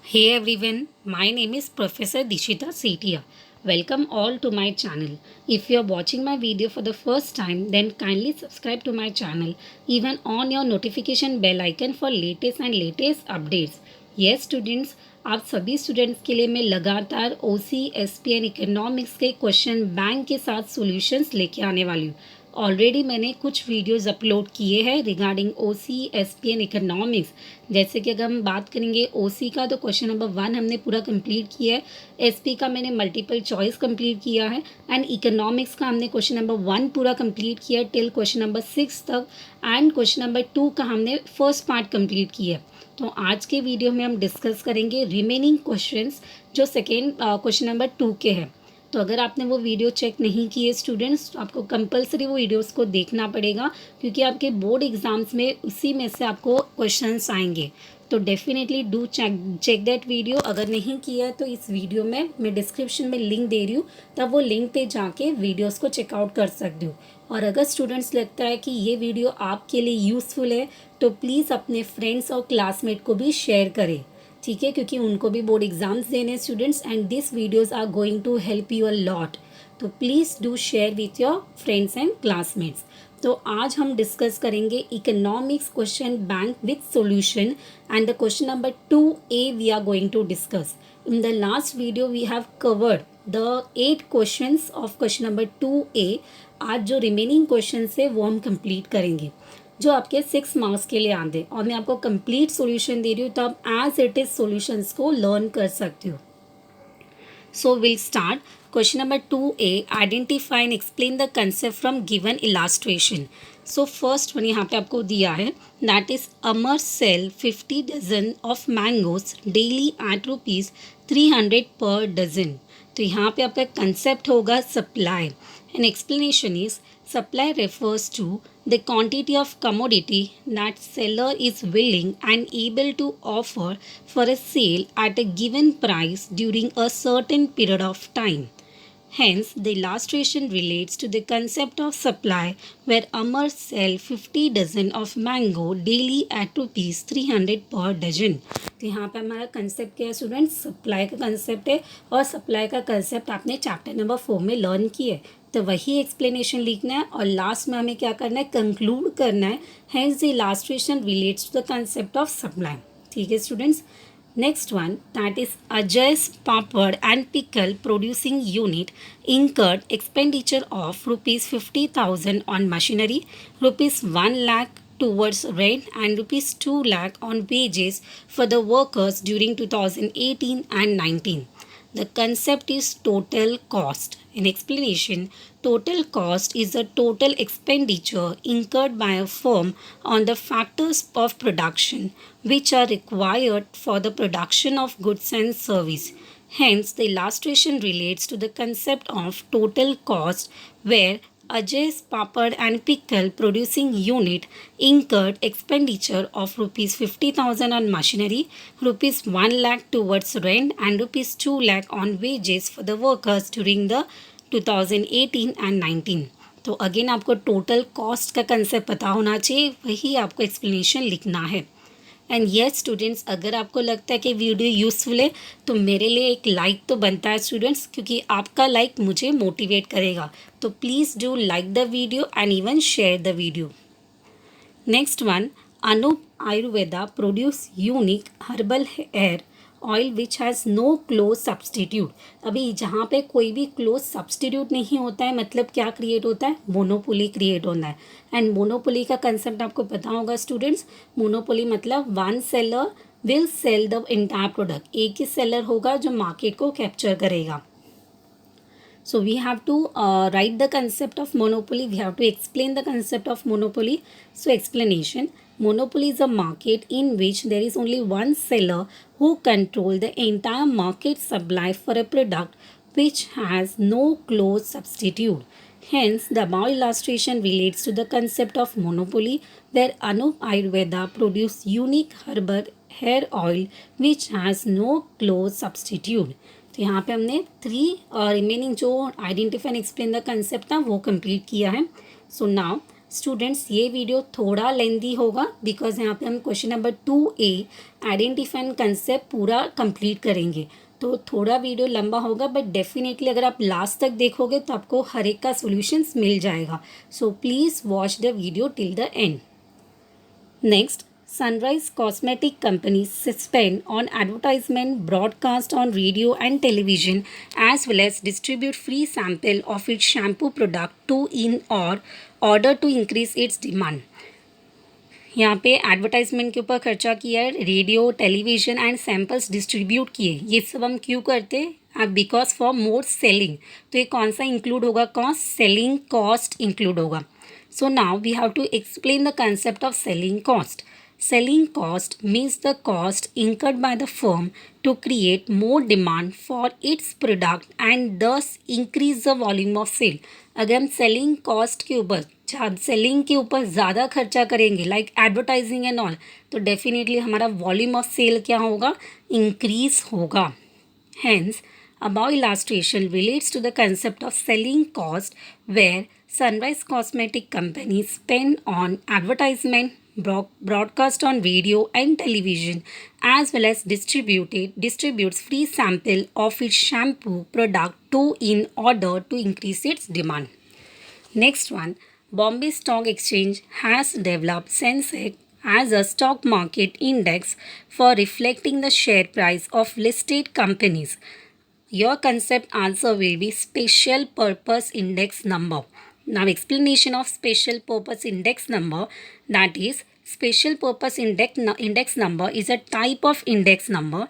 Hey everyone, my name is Professor Dishita Setia. Welcome all to my channel. If you are watching my video for the first time, then kindly subscribe to my channel. Even on your notification bell icon for latest updates. Yes students, आप सभी students के लिए मैं लगातार OC, SP and economics के question bank के साथ solutions लेके आने वाली हूँ। ऑलरेडी मैंने कुछ वीडियोस अपलोड किए हैं regarding OC, SP and economics. जैसे कि अगर हम बात करेंगे OC का तो क्वेश्चन नंबर 1 हमने पूरा कंप्लीट किया है। SP का मैंने मल्टीपल चॉइस कंप्लीट किया है एंड इकोनॉमिक्स का हमने क्वेश्चन नंबर 1 पूरा कंप्लीट किया है टिल क्वेश्चन नंबर 6 तक एंड क्वेश्चन नंबर 2 का हमने फर्स्ट पार्ट कंप्लीट किया है। तो आज के वीडियो में हम डिस्कस करेंगे रिमेनिंग क्वेश्चंस जो सेकेंड क्वेश्चन नंबर 2 के हैं। तो अगर आपने वो वीडियो चेक नहीं किए स्टूडेंट्स तो आपको कंपलसरी वो वीडियोस को देखना पड़ेगा क्योंकि आपके बोर्ड एग्जाम्स में उसी में से आपको क्वेश्चंस आएंगे। तो definitely do check that video. अगर नहीं किया है तो इस वीडियो में मैं डिस्क्रिप्शन में लिंक दे रही हूँ, तब वो लिंक पे जाके वीडियोस को चेकआउट कर सकते हो। और अगर स्टूडेंट्स लगता है कि ये वीडियो आपके लिए यूज़फुल है तो प्लीज़ अपने फ्रेंड्स और क्लासमेट को भी शेयर करें, ठीक है, क्योंकि उनको भी बोर्ड एग्जाम्स देने students and this videos are going to help you a lot. तो please do share with your friends and classmates. तो आज हम डिस्कस करेंगे economics question bank with solution and the question number 2A we are going to discuss. In the last video we have covered the 8 questions of question number 2A। आज जो remaining questions है वो हम complete करेंगे जो आपके 6 marks के लिए आते और मैं आपको कंप्लीट सॉल्यूशन दे रही हूँ, तो आप एज इट इज सॉल्यूशंस को लर्न कर सकते हो। So will start question number 2A। Identify and explain the concept from given illustration. So first one यहाँ पे आपको दिया है that is Amar sell 50 dozen of mangoes daily at ₹300 per dozen. तो यहाँ पे आपका कंसेप्ट होगा supply and explanation is supply refers to the quantity of commodity that seller is willing and able to offer for a sale at a given price during a certain period of time. Hence, the illustration relates to the concept of supply where Amar sell 50 dozen of mango daily at ₹300 per dozen. तो यहाँ पे हमारा concept क्या है students? Supply का concept है और supply का कंसेप्ट आपने चैप्टर नंबर 4 में लर्न किया है, तो वही एक्सप्लेनेशन लिखना है और लास्ट में हमें क्या करना है, कंक्लूड करना है। Hence the illustration relates to the concept of supply. ठीक है students. Next one, that is Ajay's Papad and Pickle producing unit incurred expenditure of ₹50,000 on machinery, ₹1 lakh towards rent and ₹2 lakh on wages for the workers during 2018 and 19. The concept is total cost. In explanation, total cost is the total expenditure incurred by a firm on the factors of production which are required for the production of goods and service. Hence, the illustration relates to the concept of total cost where Ajay's Papad and Pickle producing unit incurred expenditure of ₹50,000 on machinery, ₹1 lakh towards rent and ₹2 lakh on wages for the workers during the 2018 and 19. तो again आपको total cost का concept पता होना चाहिए, वही आपको explanation लिखना है। एंड येस स्टूडेंट्स, अगर आपको लगता है कि वीडियो यूज़फुल है तो मेरे लिए एक लाइक तो बनता है स्टूडेंट्स, क्योंकि आपका लाइक मुझे मोटिवेट करेगा। तो please do like the video and even share the video. Next one, Anoop Ayurveda produce unique herbal hair oil which has no close substitute. अभी जहाँ पे कोई भी क्लोज सब्सटीट्यूट नहीं होता है, मतलब क्या क्रिएट होता है, मोनोपोली क्रिएट होता है। एंड मोनोपोली का कंसेप्ट आपको पता होगा स्टूडेंट्स। मोनोपोली मतलब one seller will sell the entire product, एक ही सेलर होगा जो मार्केट को कैप्चर करेगा। So we have to write the concept of monopoly. We have to explain the concept of monopoly. So explanation. Monopoly is a market in which there is only one seller who control the entire market supply for a product which has no close substitute. Hence, the above illustration relates to the concept of monopoly where Anup Ayurveda produce unique herbal hair oil which has no close substitute. तो यहाँ पे हमने 3 remaining जो identify and explain the concept था वो complete किया है। So now students ये वीडियो थोड़ा लेंदी होगा बिकॉज यहाँ पे हम question number 2A identify concept पूरा कंप्लीट करेंगे, तो थोड़ा वीडियो लंबा होगा, बट डेफिनेटली अगर आप लास्ट तक देखोगे तो आपको हर एक का सॉल्यूशंस मिल जाएगा. So please watch the video till the end. Next, Sunrise Cosmetic Companies spend on advertisement, broadcast on radio and television, as well as distribute free sample of its shampoo product to in or order to increase its demand. यहाँ पे advertisement के ऊपर खर्चा किया है, radio, television and samples distribute किए. ये सब हम क्यों करते हैं? Because for more selling. तो ये कौन सा इंक्लूड होगा? कॉस्ट, सेलिंग कॉस्ट इंक्लूड होगा. So now we have to explain the concept of selling cost. Selling cost means the cost incurred by the firm to create more demand for its product and thus increase the volume of sale. अगर हम selling cost के ऊपर selling के ऊपर ज़्यादा खर्चा करेंगे like advertising and all, तो डेफिनेटली हमारा वॉल्यूम ऑफ सेल क्या होगा? इंक्रीज होगा. Hence, above illustration relates to the concept of selling cost, where Sunrise Cosmetic Companies spend on advertisement, broadcast on radio and television, as well as distributes free sample of its shampoo product to in order to increase its demand. Next one, Bombay Stock Exchange has developed Sensex as a stock market index for reflecting the share price of listed companies. Your concept answer will be special purpose index number. Now explanation of special purpose index number, that is special purpose index number is a type of index number.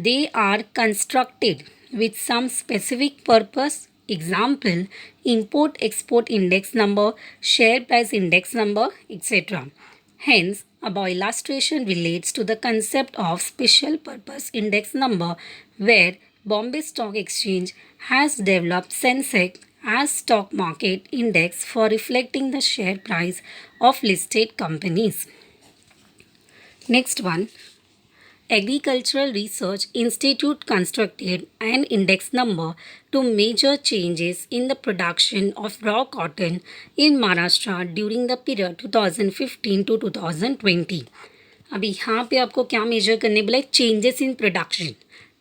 They are constructed with some specific purpose. Example, import export index number, share price index number, etc. Hence, above illustration relates to the concept of special purpose index number, where Bombay Stock Exchange has developed Sensex as stock market index for reflecting the share price of listed companies. Next one, Agricultural Research Institute constructed an index number to measure changes in the production of raw cotton in Maharashtra during the period 2015 to 2020. अभी यहाँ पे आपको क्या major करने बोला है? Changes in production.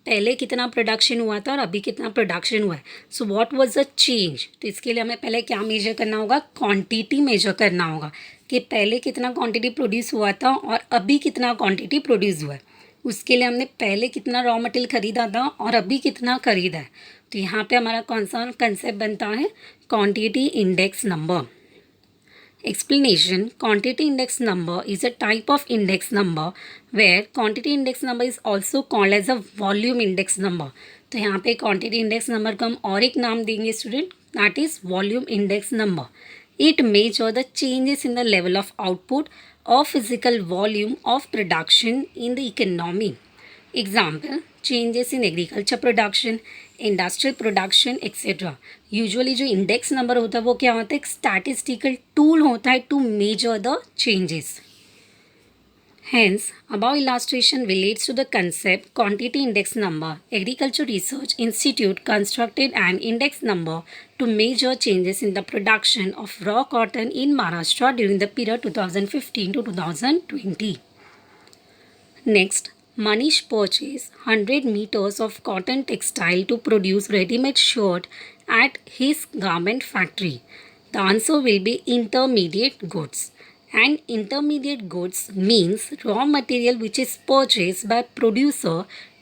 पहले कितना प्रोडक्शन हुआ था और अभी कितना प्रोडक्शन हुआ है. So what was the change? तो इसके लिए हमें पहले क्या मेजर करना होगा? क्वांटिटी मेजर करना होगा कि पहले कितना क्वांटिटी प्रोड्यूस हुआ था और अभी कितना क्वांटिटी प्रोड्यूस हुआ है. उसके लिए हमने पहले कितना रॉ मटेरियल खरीदा था और अभी कितना खरीदा है. तो यहाँ पे हमारा कौन सा कंसेप्ट बनता है? Quantity index number. Explanation, quantity index number is a type of index number where quantity index number is also called as a volume index number. तो यहाँ पे quantity index number को हम और एक नाम देंगे student, that is volume index number. It measures the changes in the level of output or physical volume of production in the economy. Example, changes in agriculture production, industrial production etcetera. Usually जो index number होता है वो क्या होता है? एक statistical tool होता है to measure the changes. Hence, above illustration relates to the concept quantity index number. Agriculture Research Institute constructed an index number to measure changes in the production of raw cotton in Maharashtra during the period 2015 to 2020. Next, Manish purchased 100 meters of cotton textile to produce ready-made shirt at his garment factory. The answer will be intermediate goods. And intermediate goods means raw material which is purchased by producer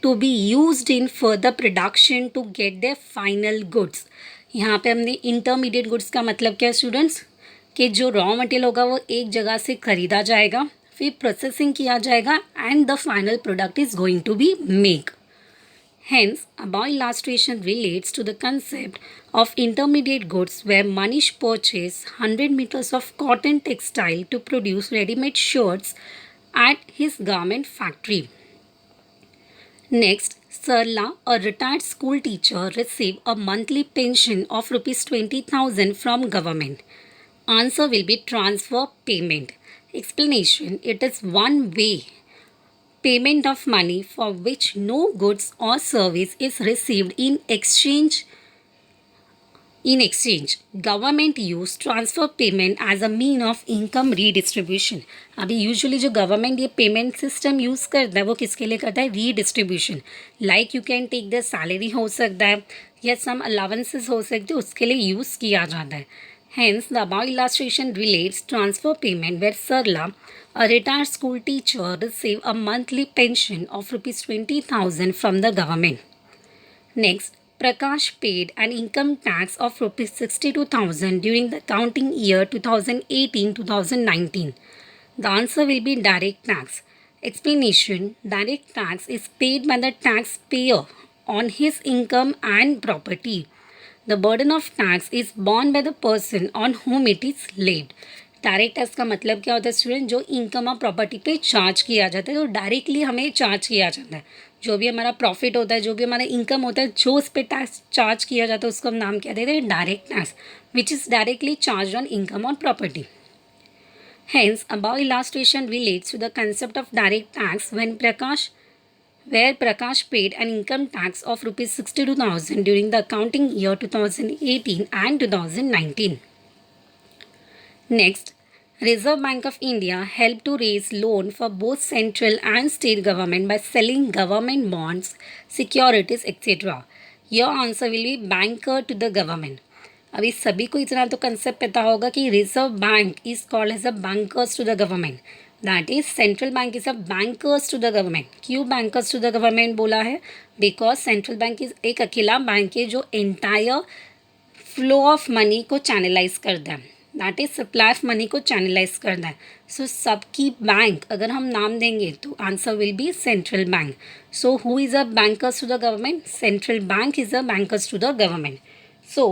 to be used in further production to get their final goods. यहाँ पे हमने intermediate goods का मतलब क्या है students? कि जो raw material होगा वो एक जगह से खरीदा जाएगा, फिर प्रोसेसिंग किया जाएगा and the final product is going to be make. Hence, above illustration relates to the concept of intermediate goods where Manish purchased 100 meters of cotton textile to produce ready-made shirts at his garment factory. Next, Sarla, a retired school teacher, received a monthly pension of rupees 20,000 from government. Answer will be transfer payment. Explanation, it is one way payment of money for which no goods or service is received in exchange In exchange, government use transfer payment as a mean of income redistribution. अभी usually जो government ये payment system use करता है वो किसके लिए करता है? Redistribution. Like you can take the salary हो सकता है या सम अलाउंसेस हो सकते हैं, उसके लिए यूज़ किया जाता है. Hence, the above illustration relates transfer payment where Sarla, a retired school teacher, receive a monthly pension of rupees 20,000 from the government. Next, Prakash paid an income tax of rupees 62,000 during the accounting year 2018-2019. The answer will be direct tax. Explanation: direct tax is paid by the taxpayer on his income and property. The burden of tax is borne by the person on whom it is laid. Direct tax का मतलब क्या होता है student? जो income और property पे charge किया जाता है, तो डायरेक्टली हमें चार्ज किया जाता है. जो भी हमारा प्रॉफिट होता है, जो भी हमारा इनकम होता है, जो उस पर टैक्स चार्ज किया जाता है उसको हम नाम क्या देते हैं? Direct tax, which is directly charge on income और property. Hence, above illustration relates to the concept of direct tax where Prakash paid an income tax of rupees 62,000 during the accounting year 2018 and 2019. Next, Reserve Bank of India helped to raise loan for both central and state government by selling government bonds, securities, etc. Your answer will be banker to the government. अभी सभी को इतना तो concept पता होगा कि reserve bank is called as a bankers to the government. That is central bank is a bankers to the government. क्यों bankers to the government बोला है? बिकॉज सेंट्रल बैंक इज एक अकेला बैंक है जो एंटायर फ्लो ऑफ मनी को channelise करता है. That is supply of money को चैनलाइज करता है. सो सबकी बैंक अगर हम नाम देंगे तो answer will be central bank. So who is a bankers to the government? Central bank is a bankers to the government. So,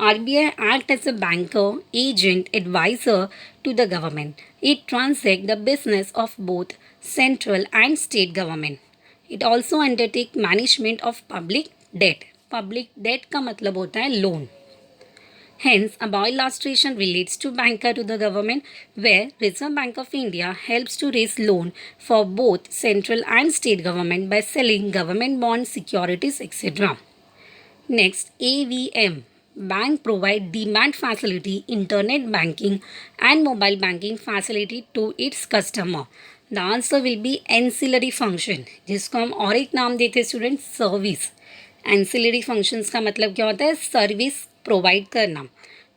RBI act as a banker, agent, advisor to the government. It transacts the business of both central and state government. It also undertake management of public debt. Public debt का मतलब होता है loan. Hence, above illustration relates to banker to the government, where Reserve Bank of India helps to raise loan for both central and state government by selling government bonds, securities, etc. Next, AVM. Bank provide demand facility, internet banking and mobile banking facility to its customer. The answer will be ancillary function, जिसको हम और एक नाम देते हैं student, service. Ancillary functions का मतलब क्या होता है? सर्विस प्रोवाइड करना.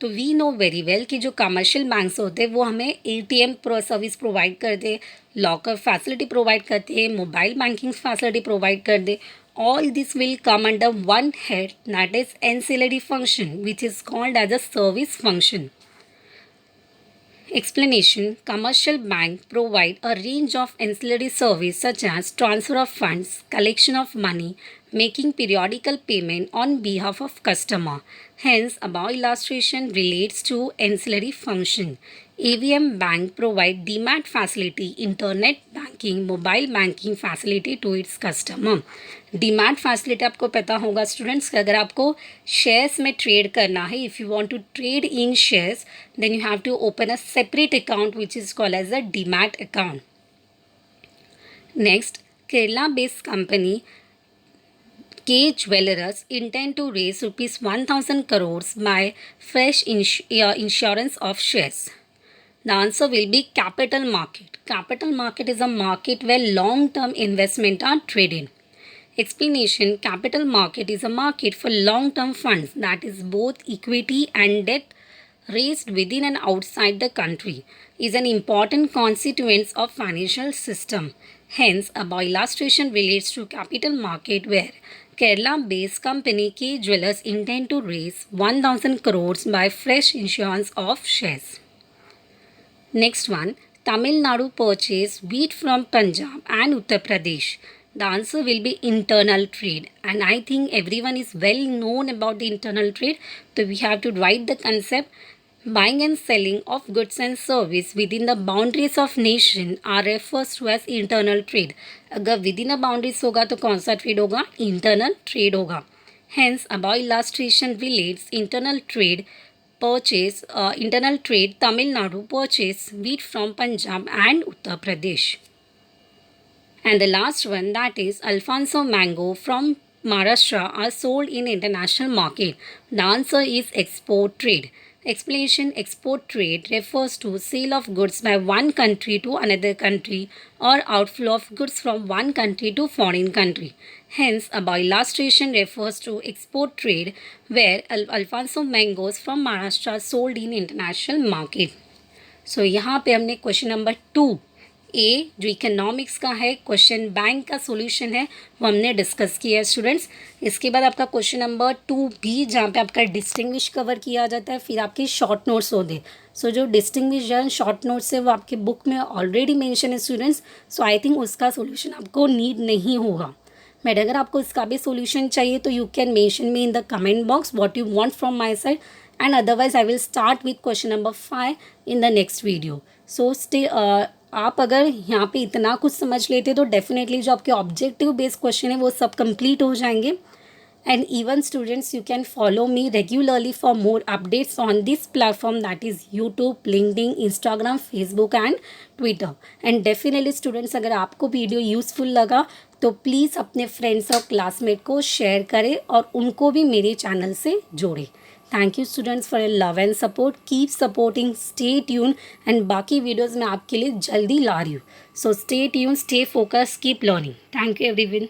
तो वी नो वेरी वेल कि जो कमर्शियल बैंक्स होते हैं वो हमें ATM सर्विस प्रोवाइड करते हैं, लॉकर फैसिलिटी प्रोवाइड करते हैं, मोबाइल बैंकिंग फैसिलिटी प्रोवाइड करते हैं. All this will come under one head, that is ancillary function, which is called as a service function. Explanation: commercial bank provide a range of ancillary service such as transfer of funds, collection of money, making periodical payment on behalf of customer. Hence, above illustration relates to ancillary function. AVM bank provide demat facility, internet banking, mobile banking facility to its customer. Demat facility आपको पता होगा students कि अगर आपको shares में trade करना है, if you want to trade in shares then you have to open a separate account which is called as a demat account. Next, Kerala based company K Jewelers intend to raise rupees 1,000 crores by fresh insurance of shares. The answer will be capital market. Capital market is a market where long-term investment are traded. Explanation: capital market is a market for long-term funds, that is both equity and debt raised within and outside the country, is an important constituent of financial system. Hence, above illustration relates to capital market where Kerala-based company K Jewelers intend to raise 1,000 crores by fresh issuance of shares. Next one, Tamil Nadu purchase wheat from Punjab and Uttar Pradesh. The answer will be internal trade, and I think everyone is well known about the internal trade. So we have to write the concept. Buying and selling of goods and service within the boundaries of nation are refers to as internal trade. अगर within the boundaries होगा तो कौन सा trade होगा? Internal trade होगा. Hence, above illustration relates internal trade internal trade. Tamil Nadu purchase wheat from Punjab and Uttar Pradesh. And the last one, that is Alfonso mango from Maharashtra are sold in international market? The answer is export trade. Explanation: export trade refers to sale of goods by one country to another country or outflow of goods from one country to foreign country. Hence, a illustration refers to export trade where Alfonso mangoes from Maharashtra are sold in international market. सो यहाँ पे हमने question number 2 ए जो economics का है question bank का solution है वो हमने डिस्कस किया है स्टूडेंट्स। इसके बाद आपका क्वेश्चन नंबर 2 बी जहाँ पे आपका डिस्टिंग्विश कवर किया जाता है, फिर आपके शॉर्ट नोट्स होते हैं। सो जो डिस्टिंग्विश एंड शॉर्ट नोट्स है वो आपके बुक में ऑलरेडी मेंशन है स्टूडेंट्स। सो आई थिंक उसका सॉल्यूशन आपको नीड नहीं होगा। बट अगर आपको इसका भी सॉल्यूशन चाहिए तो you can mention me in the comment box what you want from my side, and otherwise I will start with question number 5 in the next video. So stay आप अगर यहाँ पे इतना कुछ समझ लेते तो डेफिनेटली जो आपके ऑब्जेक्टिव बेस्ड क्वेश्चन है वो सब कंप्लीट हो जाएंगे। And even students, you can follow me regularly for more updates on this platform, that is YouTube, LinkedIn, Instagram, Facebook and Twitter. And definitely students, अगर आपको वीडियो यूज़फुल लगा तो please अपने फ्रेंड्स और क्लासमेट को share करें और उनको भी मेरे चैनल से जोड़ें। Thank you students for your love and support, keep supporting, stay tune and बाकी वीडियोज़ मैं आपके लिए जल्दी ला रही हूँ। So stay tune, stay focus, keep learning. Thank you everyone.